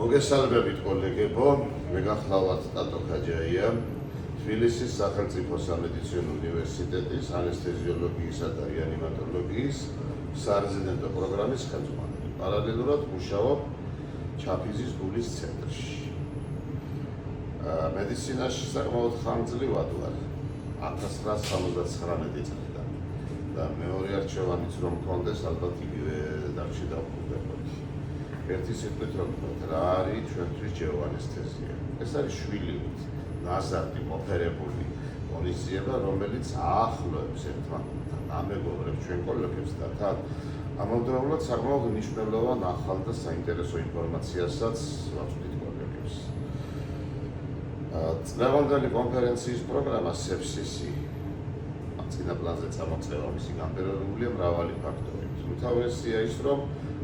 მოგესალმებით კოლეგებო, მე გახლავართ ტატო ქაჯაია, თბილისის სახელმწიფო სამედიცინო უნივერსიტეტის ანესთეზიოლოგიისა და რეანიმატოლოგიის სარეზიდენტო პროგრამის ხელმძღვანელი. პარალელურად მუშაობ ჩაფიზის გულის ცენტრში. მედიცინაში საკმაოდ ხანგრძლივად ვარ 1979 წლიდან და მეორე არჩევანიც რომ მქონდეს, ალბათ იგივე დარგში დავუკვირდებოდი. ერთი სიტყვით რომ რა არის ჩვენთვის ჯეოანესთეზია. ეს არის შვილივით, ნაზარდი, მოფერებული ღონისძიება, რომელიც აახლოებს ერთმანეთთან, ამეგობრებს ჩვენ კოლეგებს და თან ამავდროულად საკმაოდ მნიშვნელოვან ახალ და საინტერესო ინფორმაციასაც ვაწვდით კოლეგებს. წლევანდელი კონფერენციის პროგრამა სეფსისი წინა პლანზე წამოწევა მისი გამბერებულია მრავალი ფაქტორით. უმთავრესია ის, რომ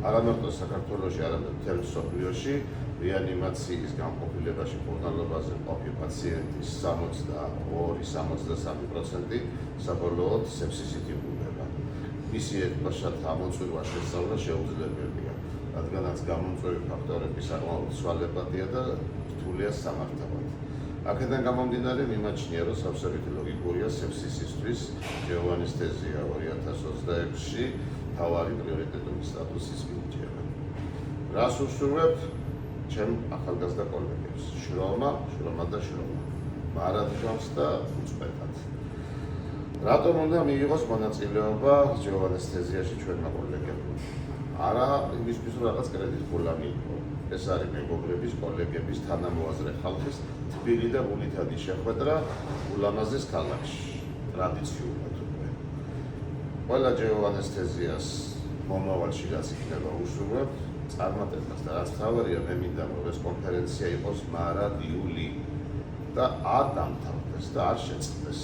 არამარტო საქართველოში, არამედ მთელ მსოფლიოში რეანიმაციის განყოფილებაში მკურნალობაზე მყოფი პაციენტის 62-63% საბოლოოდ სეფსისით იკვებება. მისი ეთნოსათა ამოწურვა შესწავლა შეუძლებელია, რადგანაც გამომწვევი ფაქტორები საკმაოდ ცვალებადია და რთულია სამართავად. აქედან გამომდინარე მიმაჩნია, რომ სავსებით ლოგიკურია სეფსისისთვის ჯეოანესთეზია 2026-ში თავარი პრიორიტეტული სტატუსის მიღება. რას უსურვებ ჩემ ახალგაზრდა კოლეგებს? შრომა და შრომა. მარადმჟავს და უწყვეტად. რატომ უნდა მიიღოს მონაწილეობა ჯეოანესთეზიაში ჩვენმა კოლეგებმა? არა იმისთვის, რომ რაღაც კრედიტ-პულა მიიღო. ეს არის მეგობრების, კოლეგების, თანამოაზრე ხალხის თბილი და გულითადი შეხვედრა ულამაზეს ქალაქში, ტრადიციულად უკვე. ყველა ჯეოანესთეზიას მომავალში რაც იქნება უშურვებ, წარმატებას და რაც თავარია, მე მინდა რომ ეს კონფერენცია იყოს მარადიული და არ დამთავრდეს და არ შეწყდეს.